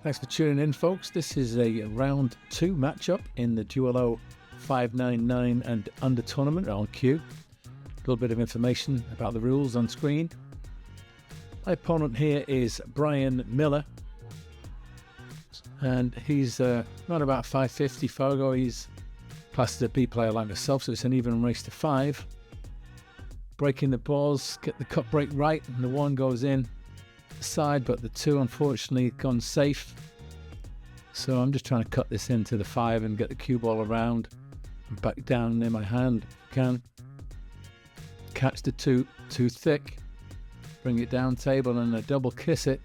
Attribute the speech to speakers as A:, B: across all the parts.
A: Thanks for tuning in, folks. This is a round 2 matchup in the Duelo 599 and Under Tournament on Q. A little bit of information about the rules on screen. My opponent here is Brian Miller, and he's around about 550 Fargo. He's classed as a B player like myself, so it's an even race to 5. Breaking the balls, get the cut break right, and the 1 goes in the side, but the 2 unfortunately gone safe. So I'm just trying to cut this into the 5 and get the cue ball around and back down near my hand if I can. Catch the 2 too thick, bring it down table and double kiss it,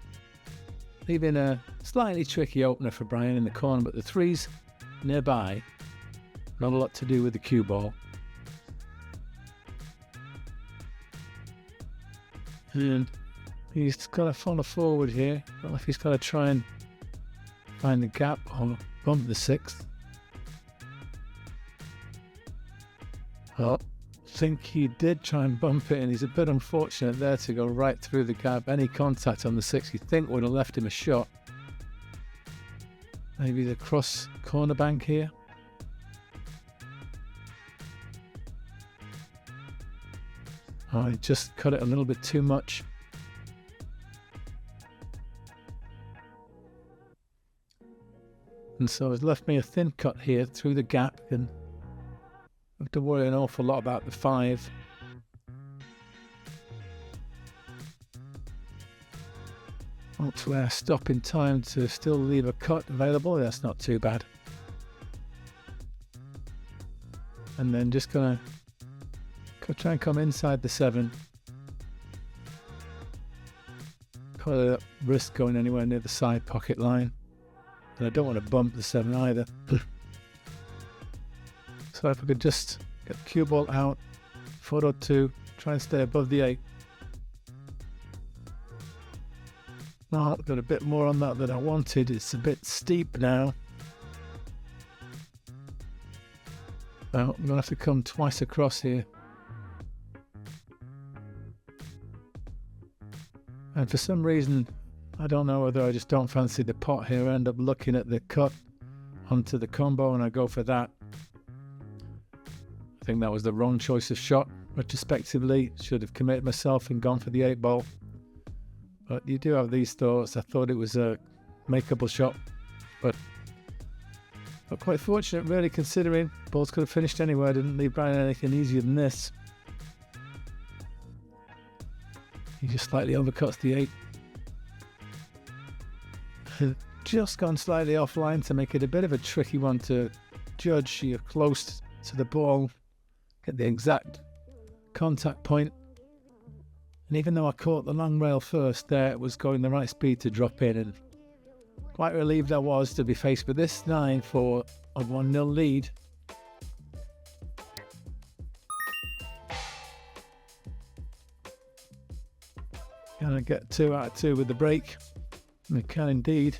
A: leaving a slightly tricky opener for Brian in the corner, but the 3's nearby. Not a lot to do with the cue ball. And he's got to follow forward here. I don't know if he's got to try and find the gap or bump the 6th. Well, I think he did try and bump it, and he's a bit unfortunate there to go right through the gap. Any contact on the 6 you think would have left him a shot. Maybe the cross corner bank here. Oh, he just cut it a little bit too much. And so it's left me a thin cut here through the gap, and I have to worry an awful lot about the 5. Hopefully I stop in time to still leave a cut available. That's not too bad. And then just gonna try and come inside the 7. Can't risk going anywhere near the side pocket line. And I don't want to bump the 7 either. So if I could just get the cue ball out, photo 2, try and stay above the 8. Oh, I've got a bit more on that than I wanted. It's a bit steep now. Well, I'm going to have to come twice across here. And for some reason, I don't know whether I just don't fancy the pot here. I end up looking at the cut onto the combo and I go for that. I think that was the wrong choice of shot. Retrospectively, should have committed myself and gone for the 8 ball. But you do have these thoughts. I thought it was a makeable shot, but quite fortunate really, considering balls could have finished anywhere. I didn't leave Brian anything easier than this. He just slightly overcuts the 8. Just gone slightly offline to make it a bit of a tricky one to judge. You're close to the ball, get the exact contact point. And even though I caught the long rail first there, it was going the right speed to drop in, and quite relieved I was to be faced with this 9 for a 1-0 lead. Can I get 2 out of 2 with the break? I can indeed.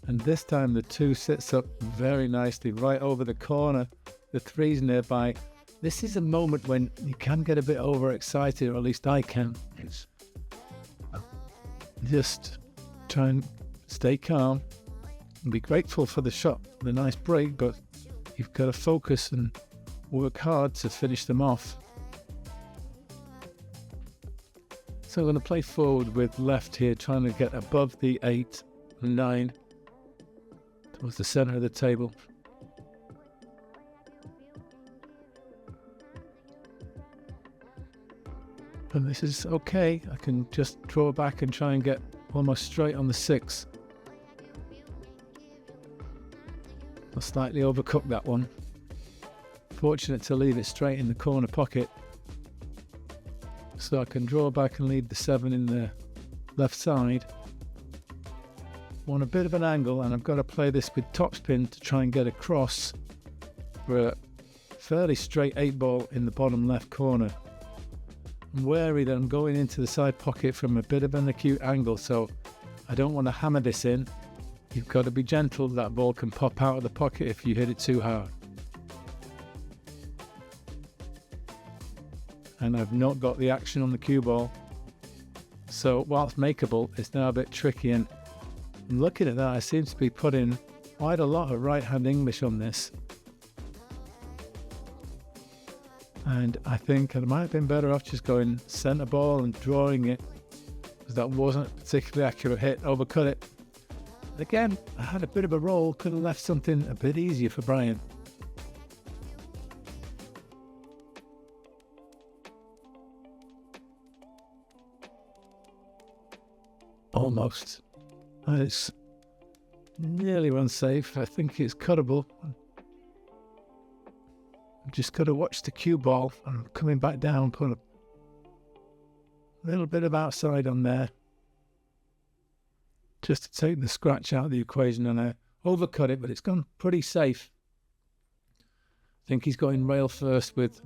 A: And this time the 2 sits up very nicely right over the corner. The 3's nearby. This is a moment when you can get a bit overexcited, or at least I can. Just try and stay calm and be grateful for the shot, the nice break, but you've got to focus and work hard to finish them off. So I'm going to play forward with left here, trying to get above the 8 and 9 towards the center of the table. And this is okay. I can just draw back and try and get almost straight on the 6. I'll slightly overcook that one. Fortunate to leave it straight in the corner pocket, so I can draw back and leave the 7 in the left side. Want a bit of an angle, and I've got to play this with topspin to try and get across for a fairly straight 8 ball in the bottom left corner. I'm wary that I'm going into the side pocket from a bit of an acute angle, so I don't want to hammer this in. You've got to be gentle. That ball can pop out of the pocket if you hit it too hard. And I've not got the action on the cue ball, so whilst makeable, it's now a bit tricky, and looking at that, I seem to be putting quite a lot of right-hand English on this. And I think I might have been better off just going centre ball and drawing it, because that wasn't a particularly accurate hit, overcut it. And again, I had a bit of a roll, could have left something a bit easier for Brian. Almost. It's nearly unsafe. I think it's cuttable. I've just got to watch the cue ball. I'm coming back down, put a little bit of outside on there, just to take the scratch out of the equation, and I overcut it, but it's gone pretty safe. I think he's going rail first with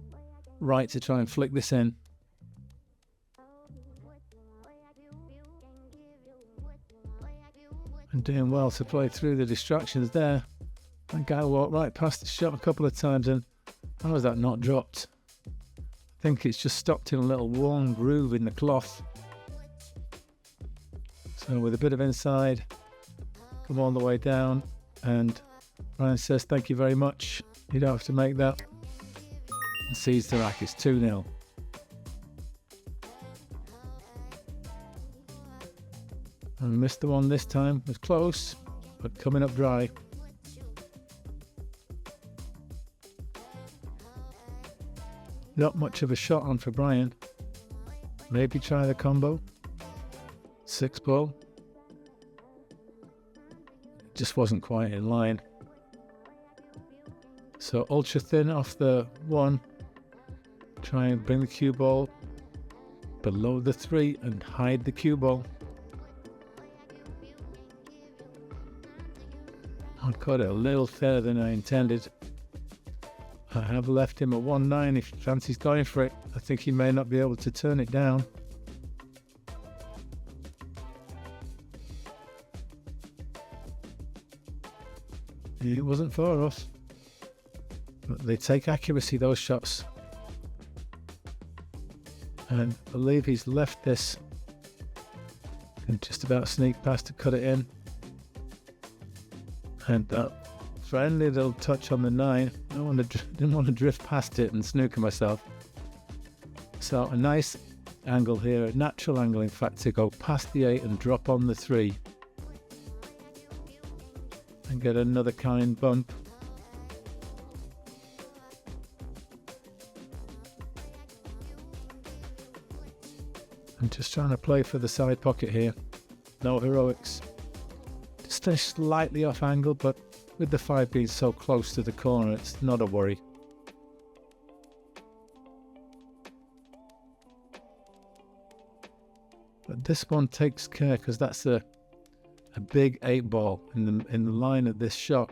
A: right to try and flick this in. And doing well to play through the distractions there. That guy walked right past the shot a couple of times, and how was that not dropped? I think it's just stopped in a little worn groove in the cloth. So with a bit of inside, come all the way down, and Brian says thank you very much. You don't have to make that. And sees the rack. It's 2-0. And missed the one this time. It was close, but coming up dry. Not much of a shot on for Brian. Maybe try the combo. 6 ball. Just wasn't quite in line. So ultra thin off the 1. Try and bring the cue ball below the 3 and hide the cue ball. I got it a little thinner than I intended. I have left him a 1-9 if he fancies going for it. I think he may not be able to turn it down. It wasn't far off. But they take accuracy, those shots. And I believe he's left this and just about sneak past to cut it in. And that friendly little touch on the 9. Didn't want to drift past it and snooker myself. So a nice angle here, a natural angle in fact, to go past the 8 and drop on the 3. And get another kind bump. I'm just trying to play for the side pocket here. No heroics. Just slightly off angle, but with the 5 being so close to the corner, it's not a worry. But this one takes care, because that's a big 8 ball in the line of this shot,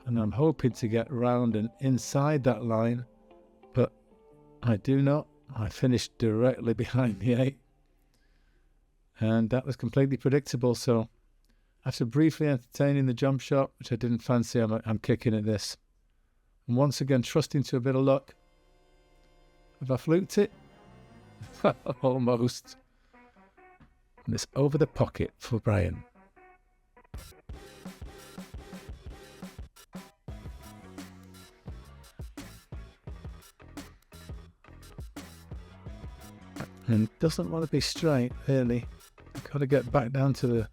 A: and I'm hoping to get round and inside that line, but I do not. I finished directly behind the 8, and that was completely predictable. So after briefly entertaining the jump shot, which I didn't fancy, I'm kicking at this, and once again trusting to a bit of luck. Have I fluked it? Almost. And it's over the pocket for Brian. And doesn't want to be straight, really. Got to get back down to the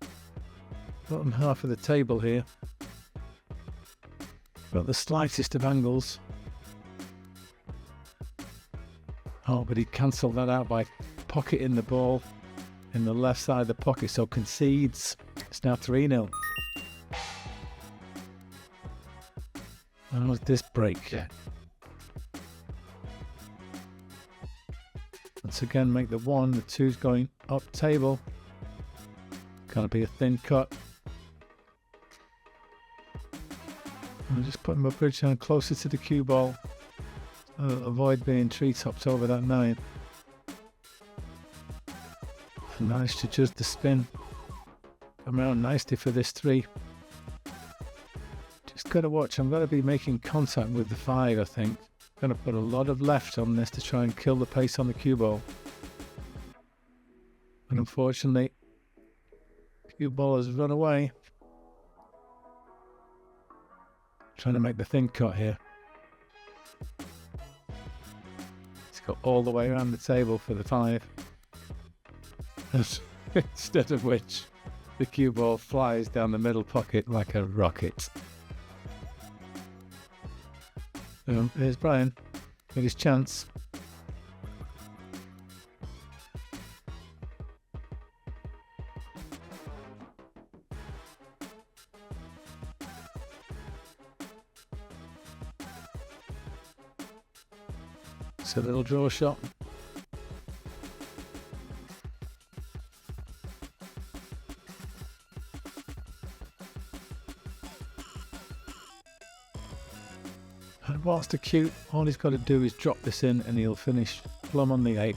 A: bottom half of the table here. Got the slightest of angles. Oh, but he cancelled that out by pocketing the ball in the left side of the pocket, so concedes. It's now 3-0. How's this break? Once again, make the 1, the 2's going up table. Gotta be a thin cut. I'm just putting my bridge down closer to the cue ball. Avoid being tree-topped over that 9. Managed to judge the spin. Come around nicely for this 3. Just gotta watch. I'm gonna be making contact with the 5, I think. Going to put a lot of left on this to try and kill the pace on the cue ball. And unfortunately, Cue ball has run away. Trying to make the thin cut here. It's got all the way around the table for the 5. Instead of which, the cue ball flies down the middle pocket like a rocket. So here's Brian with his chance. It's a little draw shot. And whilst acute, all he's got to do is drop this in and he'll finish plumb on the 8.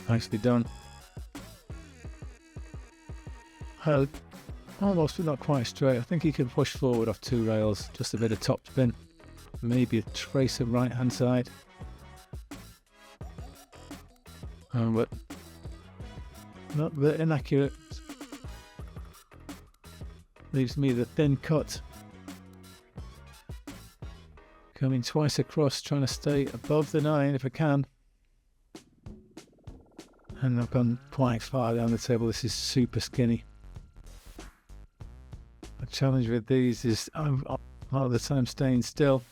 A: Nicely done. Almost, but not quite straight. I think he can push forward off 2 rails, just a bit of top spin, maybe a trace of right hand side. But not a bit inaccurate. Leaves me the thin cut. Coming twice across, trying to stay above the 9 if I can. And I've gone quite far down the table. This is super skinny. The challenge with these is I'm a lot of the time staying still.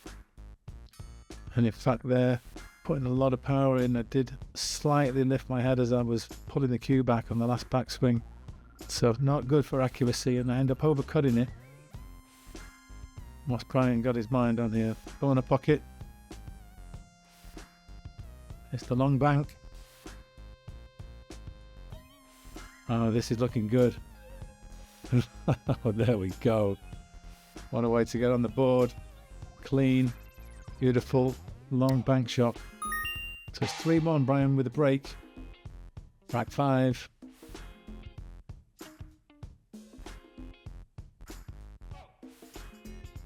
A: And in fact there, putting a lot of power in. I did slightly lift my head as I was pulling the cue back on the last backswing. So not good for accuracy, and I end up overcutting it. What's Brian got his mind on here? Corner pocket. It's the long bank. Oh, this is looking good. Oh, there we go. What a way to get on the board. Clean, beautiful, long bank shot. So it's 3-1, Brian with a break. Rack 5.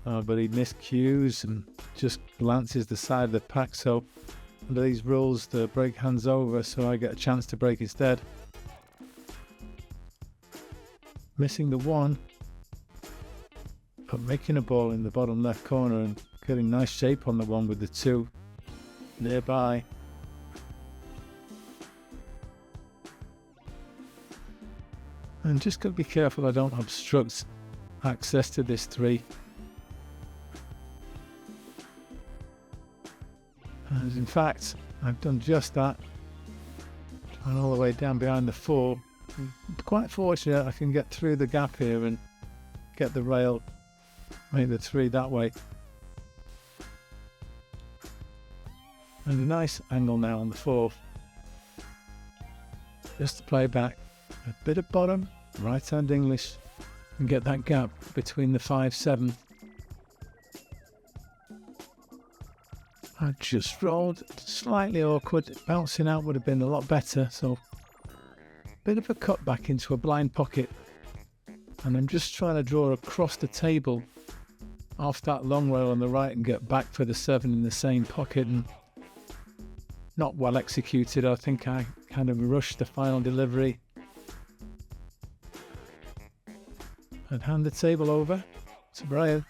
A: Oh, but he missed cues and just glances the side of the pack. So under these rules, the break hands over, so I get a chance to break instead. Missing the 1, but making a ball in the bottom left corner and getting nice shape on the 1 with the 2 nearby. And just got to be careful I don't obstruct access to this 3. And in fact, I've done just that. And all the way down behind the 4. I'm quite fortunate I can get through the gap here and get the rail, make the 3 that way. And a nice angle now on the 4. Just to play back a bit of bottom, right hand English, and get that gap between the 5-7. I just rolled slightly awkward. Bouncing out would have been a lot better, so bit of a cut back into a blind pocket, and I'm just trying to draw across the table off that long rail on the right and get back for the 7 in the same pocket, and not well executed. I think I kind of rushed the final delivery and hand the table over to Brian.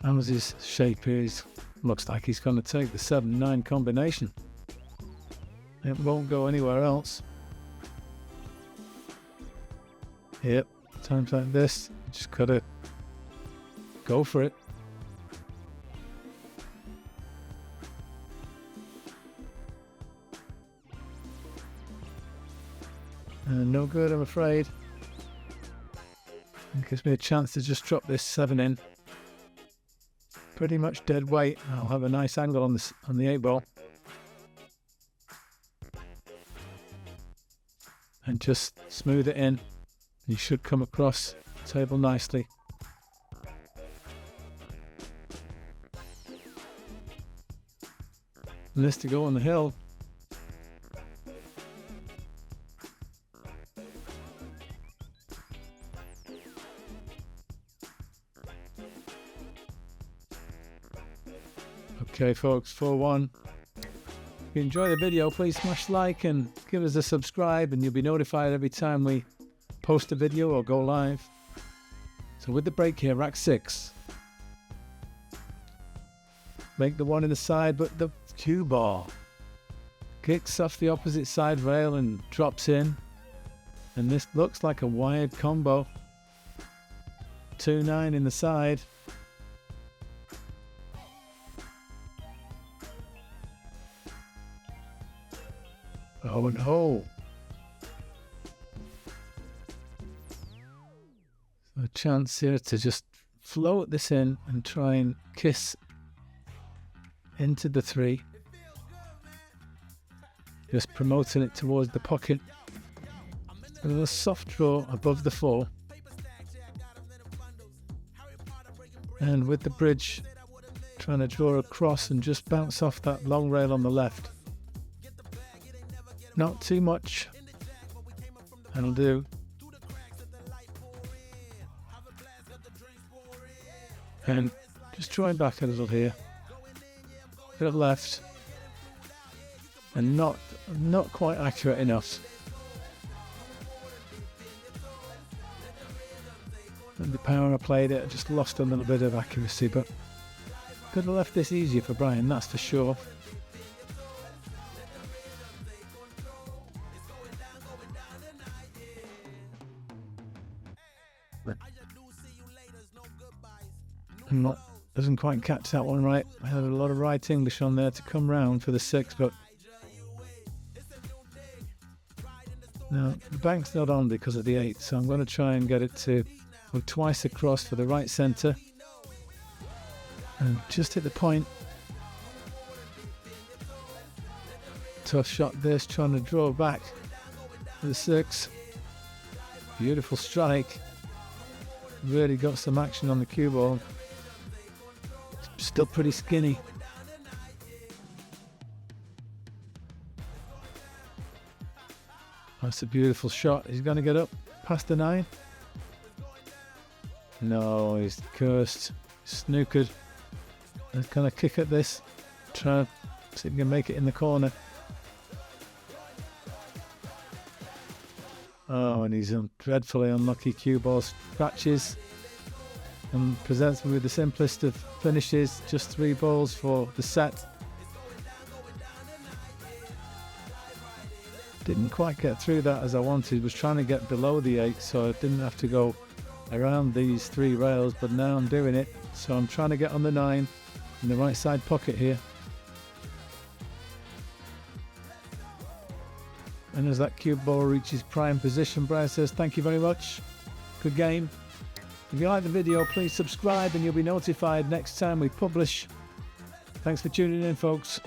A: How's his shape here? Looks like he's going to take the 7-9 combination. It won't go anywhere else. Yep, times like this, just gotta go for it. No good, I'm afraid. It gives me a chance to just drop this 7 in. Pretty much dead weight. I'll have a nice angle on the 8 ball. And just smooth it in. You should come across the table nicely. And this to go on the hill. Okay, folks, 4-1. If you enjoy the video, please smash like and give us a subscribe, and you'll be notified every time we post a video or go live. So with the break here, rack 6. Make the one in the side, but the cue ball kicks off the opposite side rail and drops in. And this looks like a wired combo. 2-9 in the side. Oh no. So a chance here to just float this in and try and kiss into the 3. Just promoting it towards the pocket. A little soft draw above the 4. And with the bridge, trying to draw across and just bounce off that long rail on the left. Not too much. That'll do. And just drawing back a little here. Bit of left. And not quite accurate enough. And the power I played it, I just lost a little bit of accuracy, but could have left this easier for Brian, that's for sure. Doesn't quite catch that one right. I had a lot of right English on there to come round for the 6, but no, the bank's not on because of the 8, so I'm going to try and get it to go twice across for the right centre and just hit the point. Tough shot this, trying to draw back for the 6. Beautiful strike. Really got some action on the cue ball. Still pretty skinny. That's a beautiful shot. He's going to get up past the 9. No, he's cursed. Snookered. Let's kind of kick at this. Try to see if he can make it in the corner. Oh, and he's dreadfully unlucky. Cue ball scratches and presents me with the simplest of finishes. Just 3 balls for the set. Didn't quite get through that as I wanted. Was trying to get below the 8 so I didn't have to go around these 3 rails, but now I'm doing it. So I'm trying to get on the 9 in the right side pocket here. And as that cue ball reaches prime position, Brian says thank you very much. Good game. If you like the video, please subscribe and you'll be notified next time we publish. Thanks for tuning in, folks.